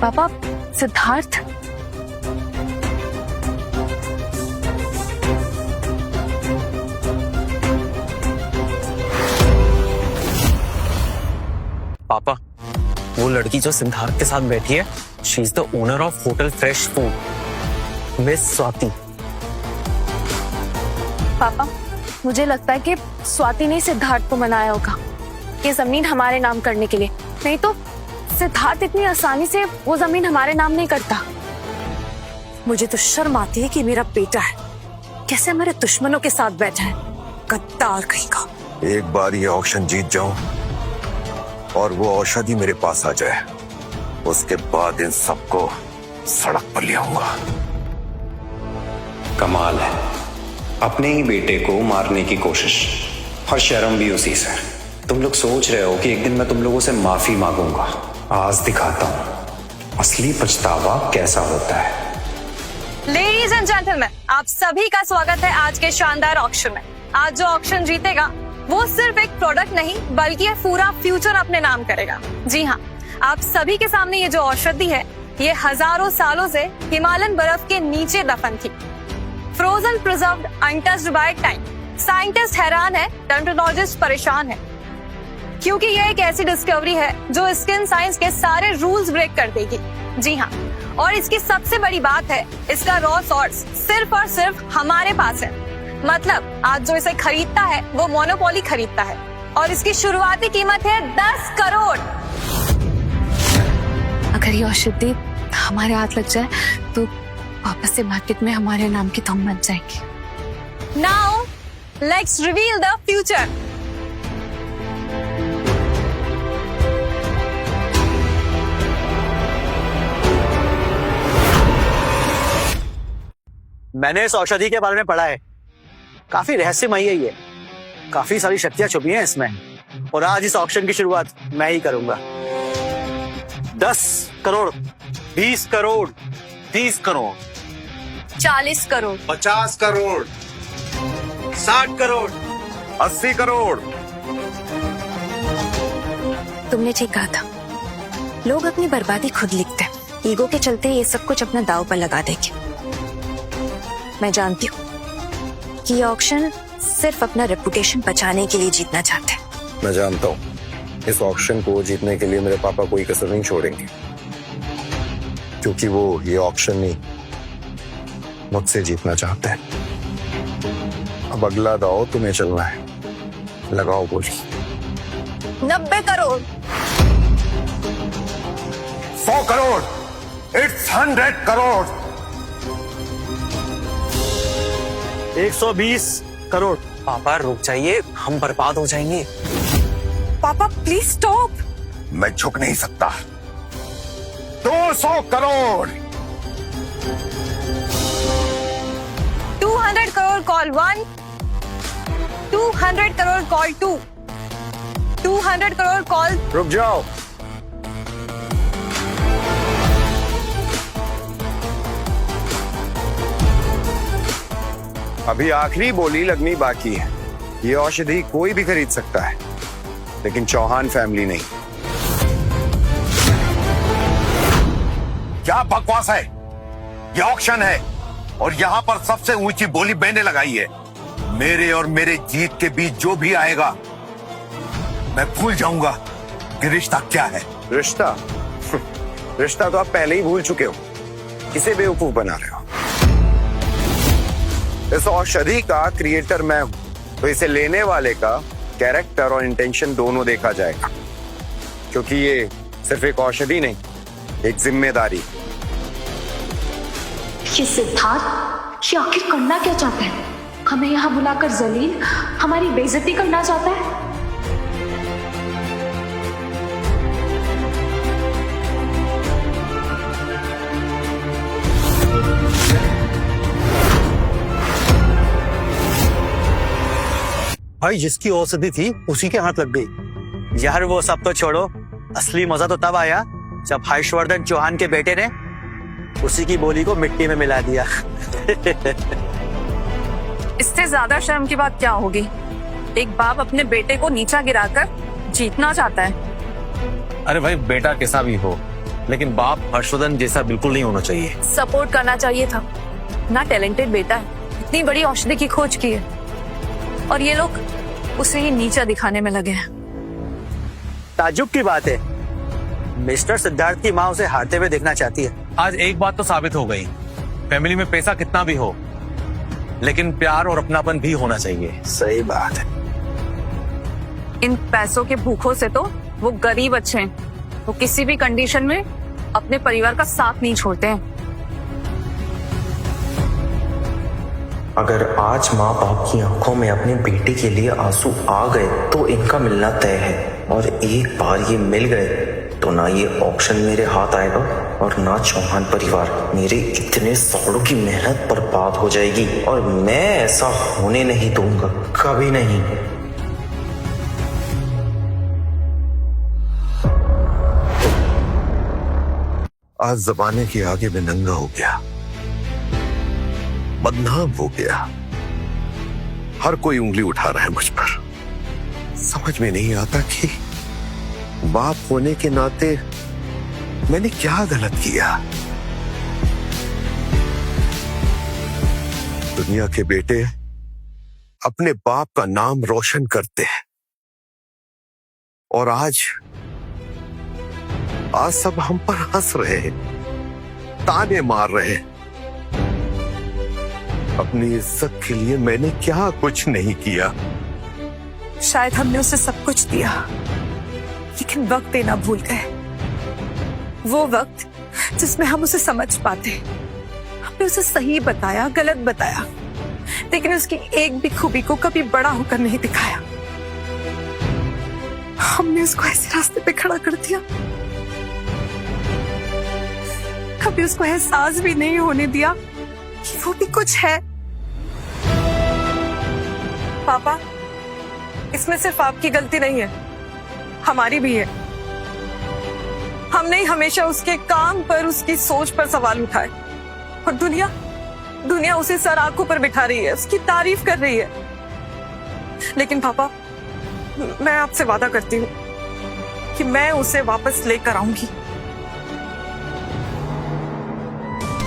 पापा, सिद्धार्थ। पापा, वो लड़की जो सिद्धार्थ के साथ बैठी है, she is the owner of hotel fresh food, miss Swati. पापा, मुझे लगता है कि स्वाति ने सिद्धार्थ को मनाया होगा ये जमीन हमारे नाम करने के लिए, नहीं तो सिद्धार्थ इतनी आसानी से वो जमीन हमारे नाम नहीं करता। मुझे तो शर्म आती है कि मेरा बेटा है कैसे हमारे दुश्मनों के साथ बैठा है, गद्दार कहीं का। एक बार ये ऑक्शन जीत जाऊं और वो औषधि मेरे पास आ जाए, उसके बाद इन सबको सड़क पर ले आऊंगा। कमाल है, अपने ही बेटे को मारने की कोशिश और शर्म भी उसी से। तुम लोग सोच रहे हो कि एक दिन मैं तुम लोगों से माफी मांगूंगा। आज दिखाता हूं असली पछतावा कैसा होता है। लेडीज एंड जेंटलमैन, आप सभी का स्वागत है आज के शानदार ऑक्शन में। आज जो ऑक्शन जीतेगा वो सिर्फ एक प्रोडक्ट नहीं बल्कि ये पूरा फ्यूचर अपने नाम करेगा। जी हाँ, आप सभी के सामने ये जो औषधि है ये हजारों सालों से हिमालयन बर्फ के नीचे दफन थी, frozen, preserved, untouched by time. Scientist हैरान है, डर्मेटोलॉजिस्ट परेशान है, क्योंकि यह एक ऐसी डिस्कवरी है जो स्किन साइंस के सारे रूल्स ब्रेक कर देगी। जी हाँ, और इसकी सबसे बड़ी बात है इसका रॉ सोर्स सिर्फ और सिर्फ हमारे पास है। मतलब आज जो इसे खरीदता है वो मोनोपोली खरीदता है और इसकी शुरुआती कीमत है 10 करोड़। अगर ये औषधि हमारे हाथ लग जाए तो वापस से मार्केट में हमारे नाम की धूम मच जाएगी। Now let's reveal the future. मैंने इस औषधि के बारे में पढ़ा है, काफी रहस्यमयी है ये, काफी सारी शक्तियां छुपी हैं इसमें, और आज इस ऑक्शन की शुरुआत मैं ही करूंगा। 10 करोड़, 20 करोड़, 30 करोड़, 40 करोड़, 50 करोड़, 60 करोड़, 80 करोड़। तुमने ठीक कहा था, लोग अपनी बर्बादी खुद लिखते हैं, ईगो के चलते ये सब कुछ अपना दांव पर लगा देंगे। मैं जानती हूँ कि ये ऑक्शन सिर्फ अपना रेपुटेशन बचाने के लिए जीतना चाहते हैं। मैं जानता हूँ इस ऑक्शन को जीतने के लिए मेरे पापा कोई कसर नहीं छोड़ेंगे, क्योंकि वो ये ऑक्शन नहीं मुझसे जीतना चाहते हैं। अब अगला दाव तुम्हें चलना है, लगाओ बोली। 90 करोड़, 100 करोड़, 100 करोड़, 120 करोड़। पापा रुक जाइए, हम बर्बाद हो जाएंगे। पापा प्लीज स्टॉप। मैं झुक नहीं सकता। 200 crore, 200 crore call 1, 200 crore call 2, 200 crore call. रुक जाओ। अभी आखिरी बोली लगनी बाकी है। ये औषधि कोई भी खरीद सकता है, लेकिन चौहान फैमिली नहीं। क्या बकवास है? ये ऑक्शन है और यहाँ पर सबसे ऊंची बोली मैंने लगाई है। मेरे और मेरे जीत के बीच जो भी आएगा मैं भूल जाऊंगा कि रिश्ता क्या है। रिश्ता? रिश्ता तो आप पहले ही भूल चुके हो। किसे बेवकूफ बना रहे हो? इस औषधि का क्रिएटर मैं हूं, तो इसे लेने वाले का कैरेक्टर और इंटेंशन दोनों देखा जाएगा, क्योंकि ये सिर्फ एक औषधि नहीं, एक जिम्मेदारी। ये सिद्धार्थ ये आखिर करना क्या चाहता है? हमें यहाँ बुलाकर जलील हमारी बेइज्जती करना चाहता है? भाई जिसकी औषधि थी उसी के हाथ लग गई। यार वो सब तो छोड़ो, असली मजा तो तब आया जब हर्षवर्धन चौहान के बेटे ने उसी की बोली को मिट्टी में मिला दिया। इससे ज्यादा शर्म की बात क्या होगी? एक बाप अपने बेटे को नीचा गिराकर जीतना चाहता है। अरे भाई बेटा कैसा भी हो, लेकिन बाप हर्षवर्धन जैसा बिल्कुल नहीं होना चाहिए। सपोर्ट करना चाहिए था ना। टैलेंटेड बेटा है, इतनी बड़ी औषधि की खोज की है और ये लोग उसे ही नीचा दिखाने में लगे हैं। ताज्जुब की बात है, मिस्टर सिद्धार्थ की माँ उसे हारते हुए देखना चाहती है। आज एक बात तो साबित हो गई, फैमिली में पैसा कितना भी हो लेकिन प्यार और अपनापन भी होना चाहिए। सही बात है। इन पैसों के भूखों से तो वो गरीब अच्छे हैं, वो किसी भी कंडीशन में अपने परिवार का साथ नहीं छोड़ते हैं। अगर आज माँ बाप की आंखों में अपने बेटे के लिए आंसू आ गए तो इनका मिलना तय है, और एक बार ये मिल गए तो ना ये ऑक्शन मेरे हाथ आएगा और ना चौहान परिवार। मेरे इतने सालों की मेहनत बर्बाद हो जाएगी और मैं ऐसा होने नहीं दूंगा, कभी नहीं। आज जमाने के आगे में नंगा हो गया, बदनाम हो गया। हर कोई उंगली उठा रहा है मुझ पर। समझ में नहीं आता कि बाप होने के नाते मैंने क्या गलत किया। दुनिया के बेटे अपने बाप का नाम रोशन करते हैं और आज सब हम पर हंस रहे हैं, ताने मार रहे हैं। अपनी इज्जत के लिए मैंने क्या कुछ नहीं किया। शायद हमने उसे सब कुछ दिया लेकिन वक्त देना भूल गए। वो वक्त जिसमें हम उसे समझ पाते। हमने उसे सही बताया, गलत बताया, लेकिन उसकी एक भी खूबी को कभी बड़ा होकर नहीं दिखाया। हमने उसको ऐसे रास्ते पे खड़ा कर दिया, कभी उसको एहसास भी नहीं होने दिया कि वो भी कुछ है। पापा, इसमें सिर्फ आपकी गलती नहीं है, हमारी भी है। हमने ही हमेशा उसके काम पर, उसकी सोच पर सवाल उठाए और दुनिया उसे सर आंखों पर बिठा रही है, उसकी तारीफ कर रही है। लेकिन पापा, मैं आपसे वादा करती हूँ कि मैं उसे वापस लेकर आऊंगी।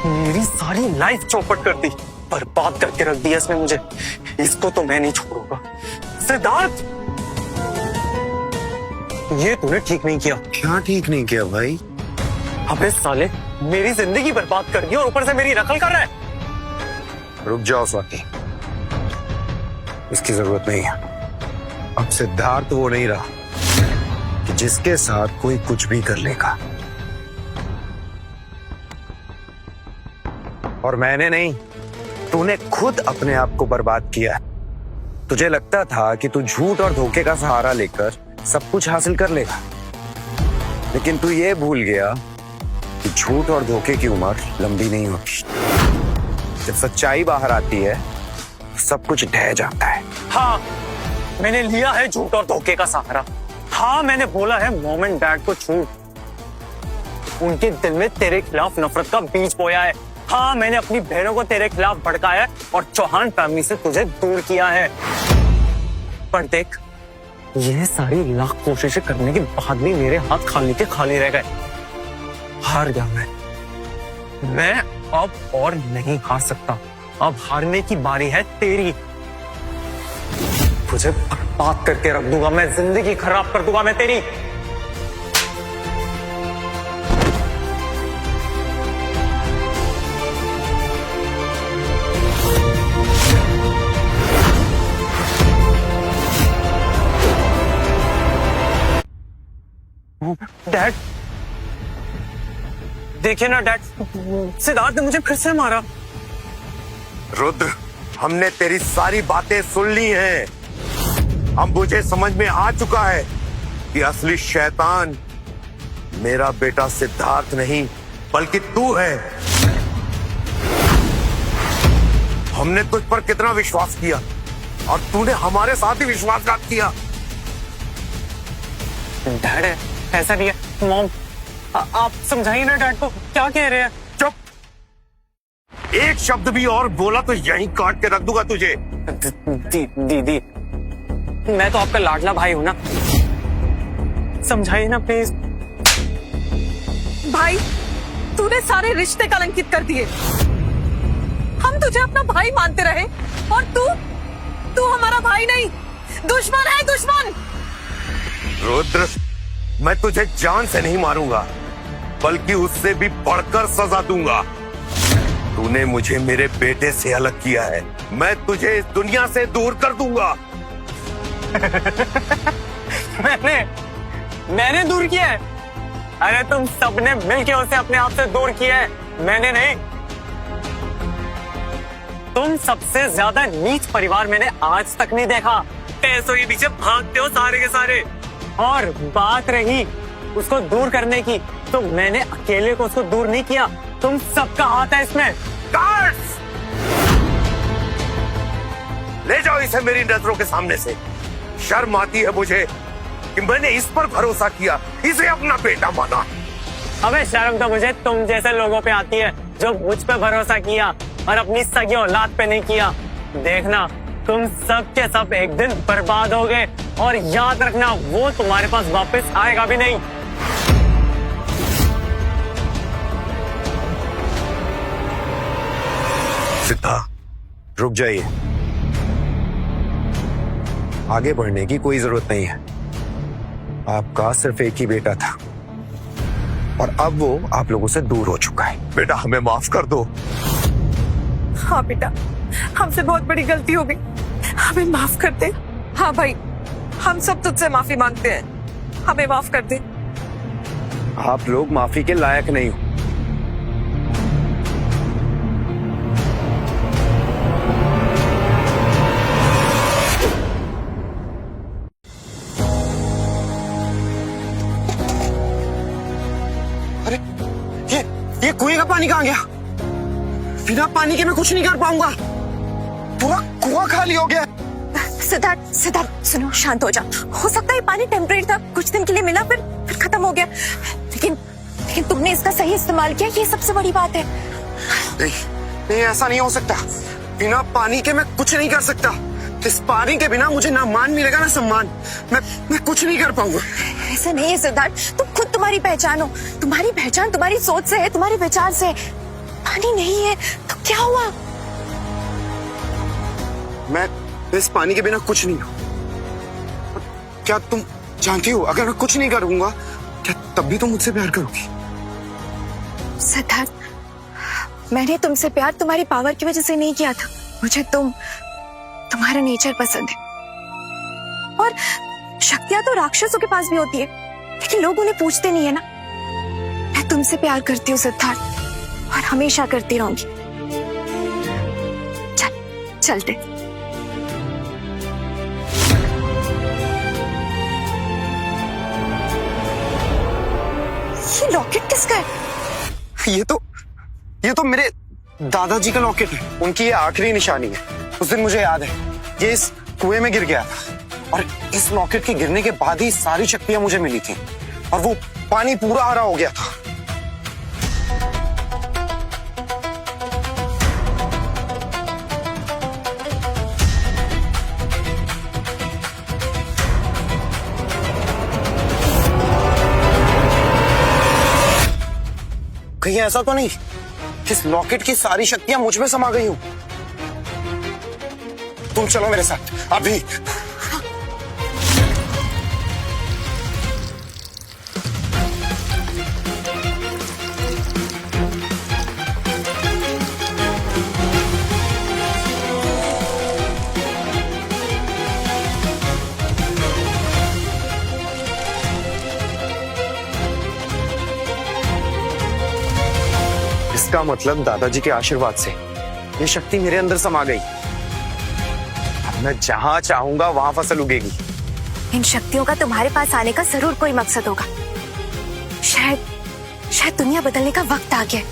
मेरी सारी लाइफ चौपट कर दी, बर्बाद करके रख दिया इसने मुझे। इसको तो मैं नहीं छोड़ूंगा। सिद्धार्थ, ये तूने ठीक नहीं किया। क्या ठीक नहीं किया भाई? अबे साले, मेरी जिंदगी बर्बाद कर दी और ऊपर से मेरी नकल कर रहा है। रुक जाओ स्वाति, इसकी जरूरत नहीं है। अब सिद्धार्थ वो नहीं रहा कि जिसके साथ कोई कुछ भी कर लेगा। और मैंने नहीं, तूने खुद अपने आप को बर्बाद किया। तुझे लगता था कि तू झूठ और धोखे का सहारा लेकर सब कुछ हासिल कर लेगा, लेकिन तू ये भूल गया कि झूठ और धोखे की उम्र लंबी नहीं होती। जब सच्चाई बाहर आती है सब कुछ ढह जाता है। हाँ, मैंने लिया है झूठ और धोखे का सहारा। हाँ, मैंने बोला है मॉम एंड डैड को झूठ। उनके दिल में तेरे खिलाफ नफरत का बीज बोया है। हाँ, मैंने अपनी बहनों को तेरे खिलाफ भड़काया और चौहान फैमिली से तुझे दूर किया है। पर देख, ये सारी लाख कोशिशें करने के बाद भी मेरे हाथ खाली के खाली रह गए। हार गया मैं अब और नहीं हार सकता। अब हारने की बारी है तेरी। तुझे बर्बाद करके रख दूंगा मैं, जिंदगी खराब कर दूंगा मैं तेरी। डैड, देखिए ना डैड, सिद्धार्थ ने मुझे फिर से मारा। रुद्र, हमने तेरी सारी बातें सुन ली हैं। अब मुझे समझ में आ चुका है कि असली शैतान मेरा बेटा सिद्धार्थ नहीं बल्कि तू है। हमने तुझ पर कितना विश्वास किया और तूने हमारे साथ ही विश्वासघात किया। डैड, ऐसा नहीं है। मॉम, आप समझाइए ना डैड को, क्या कह रहे हैं। चुप, एक शब्द भी और बोला तो यहीं काट के रख दूंगा तुझे। दीदी, मैं तो आपका लाडला भाई हूं ना, समझाइए ना प्लीज। भाई, तूने सारे रिश्ते कलंकित कर दिए। हम तुझे अपना भाई मानते रहे और तू हमारा भाई नहीं, दुश्मन है, दुश्मन। रुद्र, मैं तुझे जान से नहीं मारूंगा, बल्कि उससे भी बढ़कर सजा दूंगा। तूने मुझे मेरे बेटे से अलग किया है, मैं तुझे इस दुनिया से दूर कर दूंगा। मैंने दूर किया है? अरे तुम सबने मिलके उसे अपने आप से दूर किया है, मैंने नहीं। तुम सबसे ज्यादा नीच परिवार मैंने आज तक नहीं देखा। पैसों के पीछे भागते हो सारे के सारे। और बात रही उसको दूर करने की, तो मैंने अकेले को उसको दूर नहीं किया, तुम सबका हाथ है इसमें। गार्ड्स! ले जाओ इसे मेरी नजरों के सामने से। शर्म आती है मुझे कि मैंने इस पर भरोसा किया, इसे अपना बेटा माना। अबे शर्म तो मुझे तुम जैसे लोगों पे आती है जो मुझ पे भरोसा किया और अपनी सगी औलाद पे नहीं किया। देखना तुम सब के सब एक दिन बर्बाद हो गए, और याद रखना वो तुम्हारे पास वापस आएगा भी नहीं। सिद्धार्थ, रुक जाइए। आगे बढ़ने की कोई जरूरत नहीं है। आपका सिर्फ एक ही बेटा था और अब वो आप लोगों से दूर हो चुका है। बेटा, हमें माफ कर दो। हाँ बेटा, हमसे बहुत बड़ी गलती हो गई, हमें माफ कर दे। हाँ भाई, हम सब तुझसे माफी मांगते हैं, हमें माफ कर दे। आप लोग माफी के लायक नहीं हो। अरे ये कुएं का पानी कहाँ गया? बिना पानी के मैं कुछ नहीं कर पाऊंगा। पूरा कुआं खाली हो गया। सिद्धार्थ, सिद्धार्थ सुनो, शांत हो जा। हो सकता है ये पानी टेम्परेरी था, कुछ दिन के लिए मिला, फिर खत्म हो गया। लेकिन तुमने इसका सही इस्तेमाल किया, ये सबसे बड़ी बात है। नहीं, ऐसा नहीं हो सकता। बिना पानी के मैं कुछ नहीं कर सकता। इस पानी के बिना मुझे ना मान मिलेगा ना सम्मान। मैं कुछ नहीं कर पाऊंगा। ऐसा नहीं है सिद्धार्थ, तुम खुद तुम्हारी पहचान हो। तुम्हारी पहचान तुम्हारी सोच से है, तुम्हारे विचार से। पानी नहीं है तो क्या हुआ? मैं इस पानी के बिना कुछ नहीं हूं। क्या तुम जानती हो, अगर मैं कुछ नहीं करूंगा, क्या तब भी तुम मुझसे प्यार करोगी? सिद्धार्थ, मैंने तुमसे प्यार तुम्हारी पावर की वजह से नहीं किया था। मुझे तुम्हारा नेचर पसंद है। और शक्तियां तो राक्षसों के पास भी होती है, लेकिन लोग उन्हें पूछते नहीं है ना। मैं तुमसे प्यार करती हूँ सिद्धार्थ, और हमेशा करती रहूंगी। चलते। ये लॉकेट किसका है? ये तो मेरे दादाजी का लॉकेट है। उनकी ये आखिरी निशानी है। उस दिन मुझे याद है, ये इस कुएं में गिर गया था, और इस लॉकेट के गिरने के बाद ही सारी शक्तियां मुझे मिली थी, और वो पानी पूरा हरा हो गया था। कहीं ऐसा तो नहीं कि इस लॉकेट की सारी शक्तियां मुझ में समा गई हूं? तुम चलो मेरे साथ अभी। इसका मतलब दादाजी के आशीर्वाद से ये शक्ति मेरे अंदर समा गई। अब मैं जहां चाहूंगा वहां फसल उगेगी। इन शक्तियों का तुम्हारे पास आने का जरूर कोई मकसद होगा। शायद दुनिया बदलने का वक्त आ गया है।